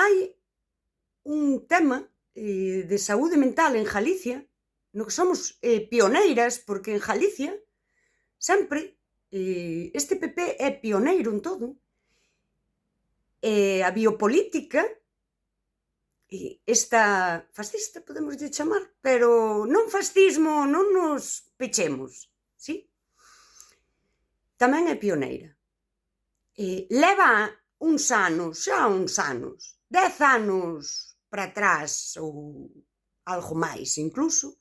hai un tema de saúde mental en Galicia, no que somos pioneiras, porque en Galicia sempre este PP é pioneiro en todo. A biopolítica, esta fascista, podemoslle chamar, pero non fascismo, non nos pechemos, si? Tamén é pioneira. Leva uns anos, 10 anos para atrás, ou algo máis incluso,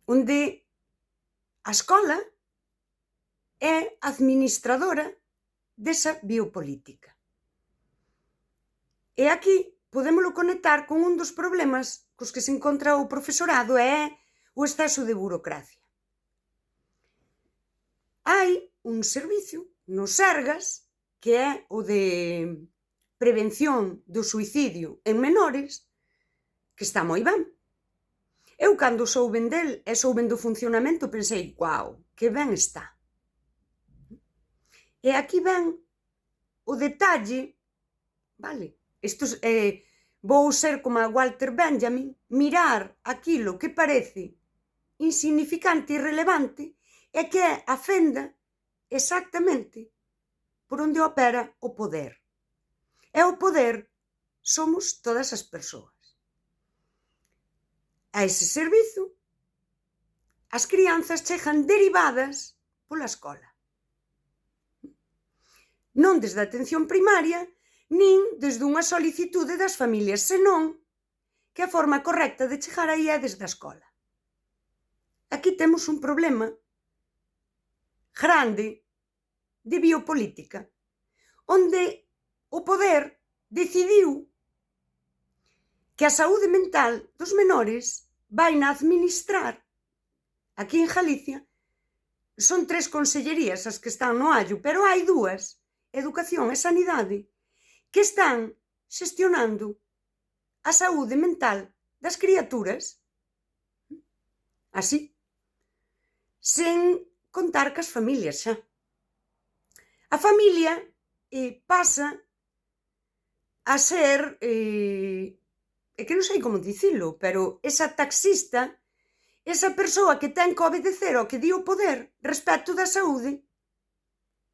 onde a escola é administradora desa biopolítica. E aquí podémolo conectar con un dos problemas cos que se encontra o profesorado, é o exceso de burocracia. Hai un servicio nos Sergas, que é o de prevención do suicidio en menores, que está moi ben. Eu, cando souben del e souben do funcionamento, pensei, guau, que ben está. E aquí ven o detalle, vale? Vou ser como a Walter Benjamin, mirar aquilo que parece insignificante e irrelevante e que é a fenda exactamente por onde opera o poder. E o poder somos todas as persoas. A ese servizo, as crianzas chegan derivadas pola escola. Non desde a atención primaria, nin desde unha solicitude das familias, senón que a forma correcta de chegar aí é desde a escola. Aquí temos un problema grande de biopolítica, onde o poder decidiu que a saúde mental dos menores vai na administrar. Aquí en Galicia son 3 consellerías as que están no allo, pero hai 2, Educación e Sanidade, que están xestionando a saúde mental das criaturas así, sen contar cas familias xa. A familia pasa a ser, é que non sei como dicilo, pero esa taxista, esa persoa que ten que obedecer ao que di o poder respecto da saúde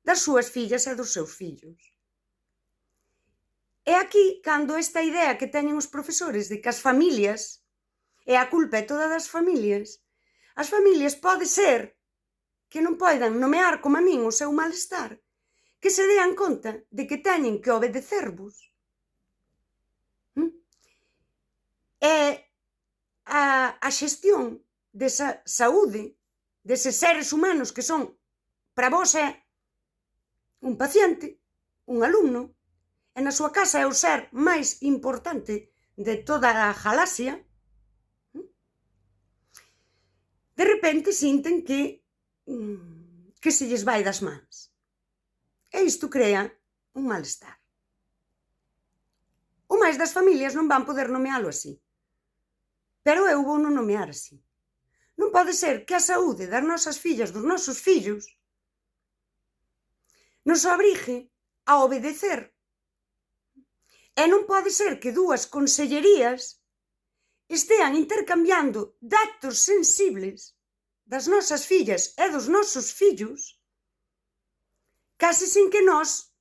das súas fillas e dos seus fillos. E aquí, cando esta idea que teñen os profesores de que as familias, e a culpa é toda das familias, as familias pode ser que non poidan nomear como a min o seu malestar, que se dean conta de que teñen que obedecervos. E a xestión desa saúde, deses seres humanos que son, para vos é un paciente, un alumno, e na súa casa é o ser máis importante de toda a galaxia, de repente sinten que se lles vai das mans. E isto crea un malestar. O máis das familias non van poder nomealo así, pero eu vou non nomear así. Non pode ser que a saúde das nosas fillas, dos nosos fillos, nos obrigue a obedecer. E non pode ser que 2 consellerías estean intercambiando datos sensibles das nosas fillas e dos nosos fillos case sin que nós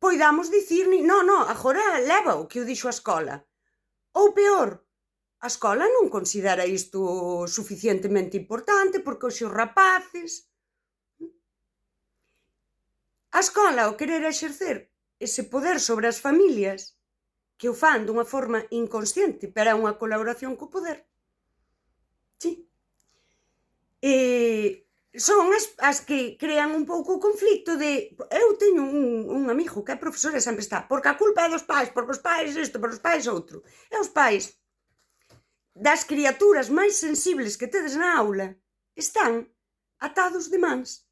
poidamos dicir non, agora leva o que o dixo a escola. Ou peor, a escola non considera isto suficientemente importante porque os seus rapaces... A escola, ao querer exercer ese poder sobre as familias, que o fan dunha forma inconsciente, pero é unha colaboración co poder, sí. Son as que crean un pouco o conflicto de... Eu teño un amigo que é profesor e sempre está, porque a culpa é dos pais, porque os pais isto, porque os pais outro. E os pais das criaturas máis sensibles que tedes na aula están atados de mans.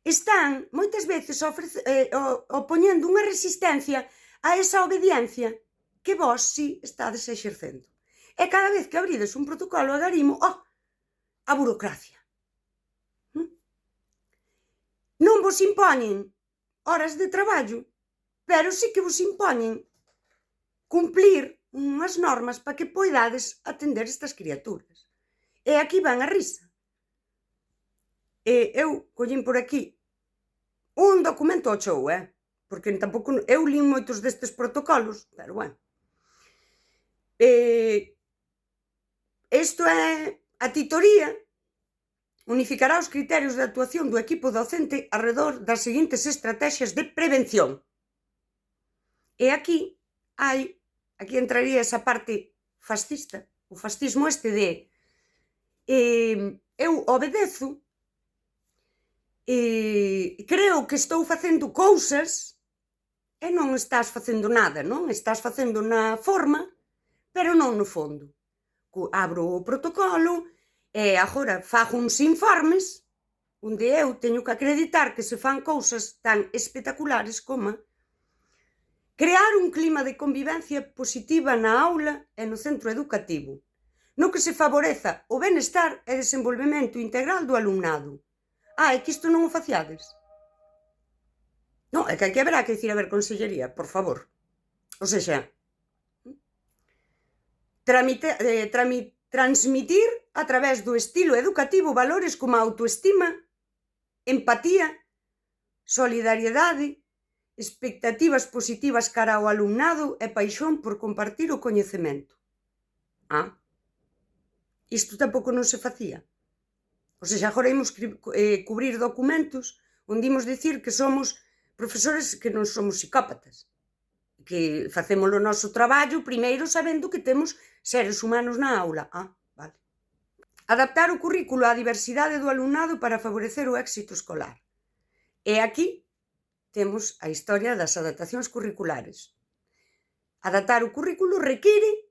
Están, moitas veces, opoñendo unha resistencia a esa obediencia que vós si estades exercendo. E cada vez que abrides un protocolo agarimo, a burocracia. Non vos impoñen horas de traballo pero sí que vos impoñen cumplir unhas normas para que poidades atender estas criaturas. E aquí van a risa. Eu collín por aquí un documento ao chou, porque tampouco eu lín moitos destes protocolos, pero bueno. Isto é a titoría unificará os criterios de actuación do equipo docente arredor das seguintes estrategias de prevención. E aquí entraría esa parte fascista, o fascismo este de eu obedezo, creo que estou facendo cousas e non estás facendo nada, non? Estás facendo na forma, pero non no fondo. Abro o protocolo e agora fago uns informes onde eu teño que acreditar que se fan cousas tan espectaculares como crear un clima de convivencia positiva na aula e no centro educativo, no que se favoreza o benestar e desenvolvemento integral do alumnado. É que isto non o faciades? Non, é que aquí haberá que dicir, a ver, consellería, por favor. O sexa, transmitir a través do estilo educativo valores como a autoestima, empatía, solidariedade, expectativas positivas cara ao alumnado e paixón por compartir o coñecemento. Isto tampouco non se facía. O seja, agora imos cubrir documentos onde imos dicir que somos profesores que non somos psicópatas, que facemos o noso traballo primeiro sabendo que temos seres humanos na aula. Vale. Adaptar o currículo á diversidade do alumnado para favorecer o éxito escolar. E aquí temos a historia das adaptacións curriculares. Adaptar o currículo require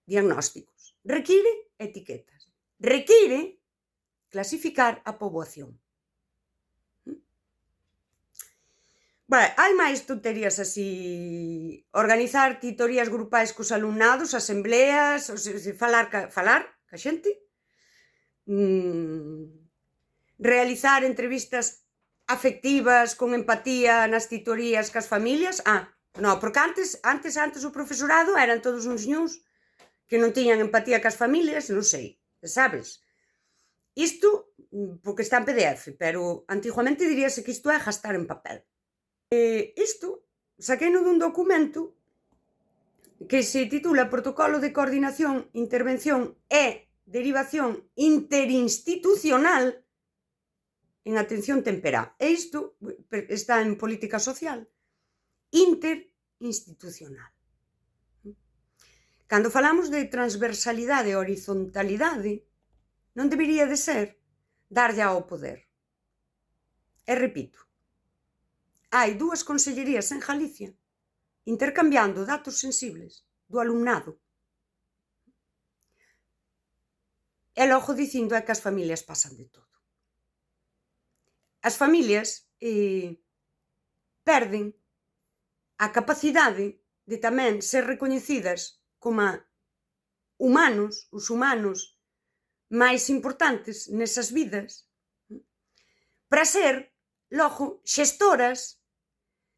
diagnósticos, require etiquetas, require clasificar a poboación. Hai máis tonterías así, organizar titorías grupais cos alumnados, asembleas, falar ca xente, realizar entrevistas afectivas con empatía nas titorías cas familias. Non, porque antes o profesorado eran todos uns ñus que non tiñan empatía cas familias, non sei, sabes? Isto, porque está en PDF, pero antiguamente diríase que isto é gastar en papel. Isto saqueino dun documento que se titula Protocolo de Coordinación, Intervención e Derivación Interinstitucional en Atención Temperá. E isto está en Política Social Interinstitucional. Cando falamos de transversalidade e horizontalidade, non debería de ser darlle ao poder. E repito, hai 2 consellerías en Galicia intercambiando datos sensibles do alumnado. E logo dicindo que as familias pasan de todo. As familias perden a capacidade de tamén ser recoñecidas como humanos, os humanos máis importantes nesas vidas, para ser, logo, xestoras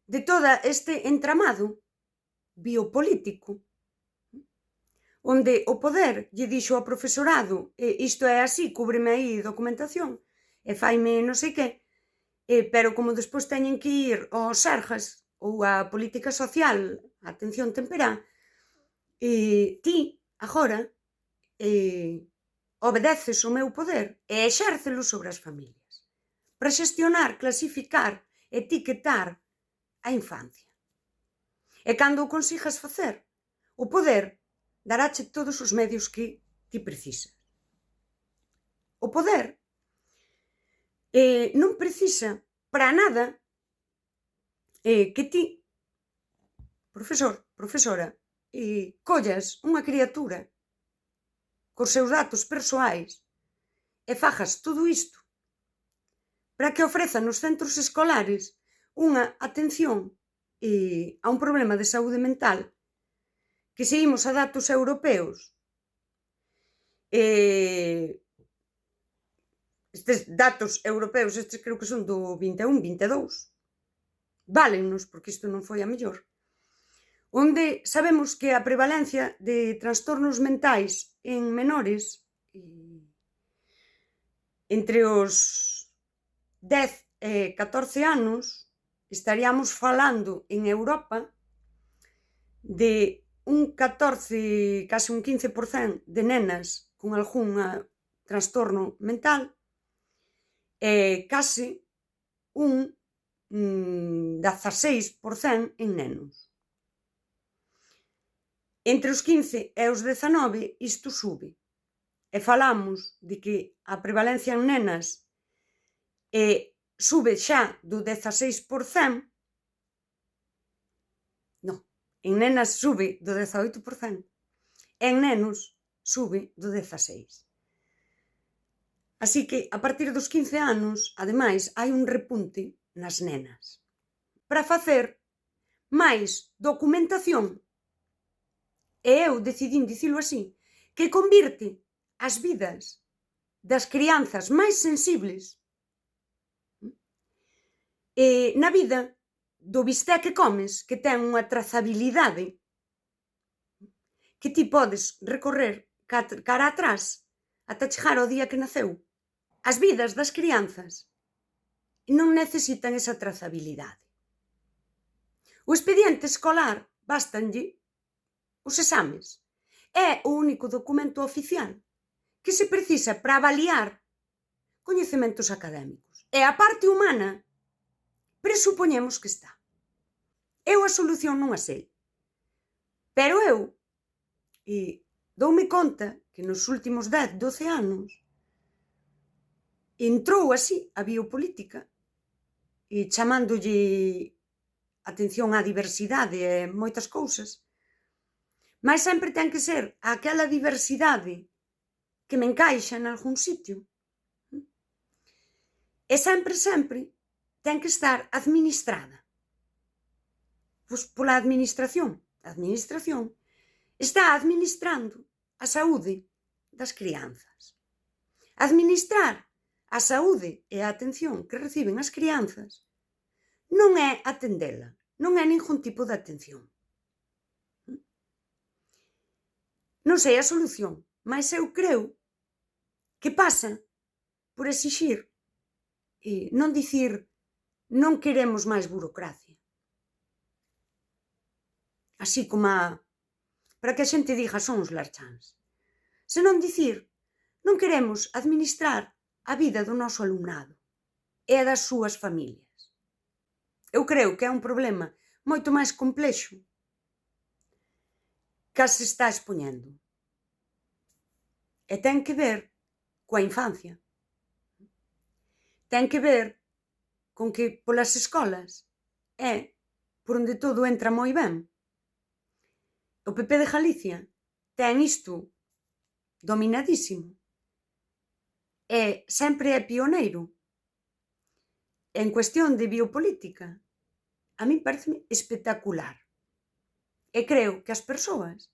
de todo este entramado biopolítico, onde o poder lle dixo ao profesorado isto é así, cúbreme aí documentación e faime non sei que, pero como despois teñen que ir aos Sergas ou á política social, a atención temperá, ti agora obedeces o meu poder e exércelo sobre as familias para xestionar, clasificar, etiquetar a infancia. E cando o consigas facer, o poder daráche todos os medios que ti precisas. O poder non precisa para nada que ti, profesor, profesora, collas unha criatura cos seus datos persoais e fajas todo isto para que ofreza nos centros escolares unha atención a un problema de saúde mental que se imos a datos europeos, estes datos europeos, estes creo que son do 21, 22, válennos, porque isto non foi a mellor, onde sabemos que a prevalencia de trastornos mentais en menores entre os 10 e 14 anos estaríamos falando en Europa de un 14, case un 15% de nenas con algún trastorno mental e case un 16% en nenos. Entre os 15 e os 19 isto sube e falamos de que a prevalencia en nenas sube xa do 16%, non, en nenas sube do 18%, en nenos sube do 16%. Así que, a partir dos 15 anos, ademais, hai un repunte nas nenas para facer máis documentación, e eu decidín dicilo así, que convirte as vidas das crianzas máis sensibles na vida do bistec que comes, que ten unha trazabilidade que ti podes recorrer cara atrás ata chegar ao día que naceu. As vidas das crianzas non necesitan esa trazabilidade. O expediente escolar bastanlle os exames. É o único documento oficial que se precisa para avaliar coñecementos académicos. E a parte humana presupoñemos que está. Eu a solución non a sei. Pero eu doume conta que nos últimos 10, 12 anos entrou así a biopolítica e chamándolle atención á diversidade e moitas cousas, mas sempre ten que ser aquela diversidade que me encaixa en algún sitio. E sempre ten que estar administrada pola administración. A administración está administrando a saúde das crianzas. Administrar a saúde e a atención que reciben as crianzas non é atendela, non é ningún tipo de atención. Non sei a solución, mas eu creo que pasa por exixir e non dicir non queremos máis burocracia. Así como para que a xente diga son os larcháns. Senón dicir non queremos administrar a vida do noso alumnado e a das súas familias. Eu creo que é un problema moito máis complexo que se está expoñendo. E ten que ver coa infancia. Ten que ver con que polas escolas é por onde todo entra moi ben. O PP de Galicia ten isto dominadísimo e sempre é pioneiro. En cuestión de biopolítica, a min pareceme espectacular. E creo que as persoas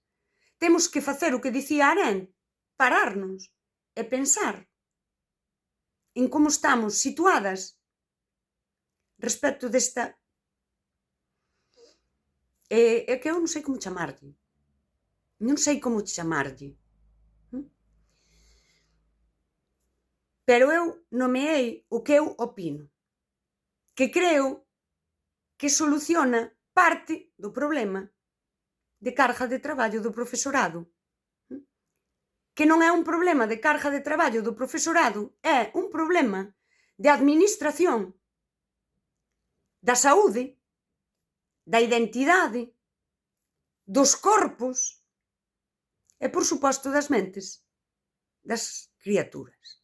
temos que facer o que dicía Arendt, pararnos e pensar en como estamos situadas respecto desta... É que eu non sei como chamarlle. Non sei como chamarlle. Pero eu nomeei o que eu opino. Que creo que soluciona parte do problema de carga de traballo do profesorado. Que non é un problema de carga de traballo do profesorado, é un problema de administración da saúde, da identidade, dos corpos e, por suposto, das mentes das criaturas.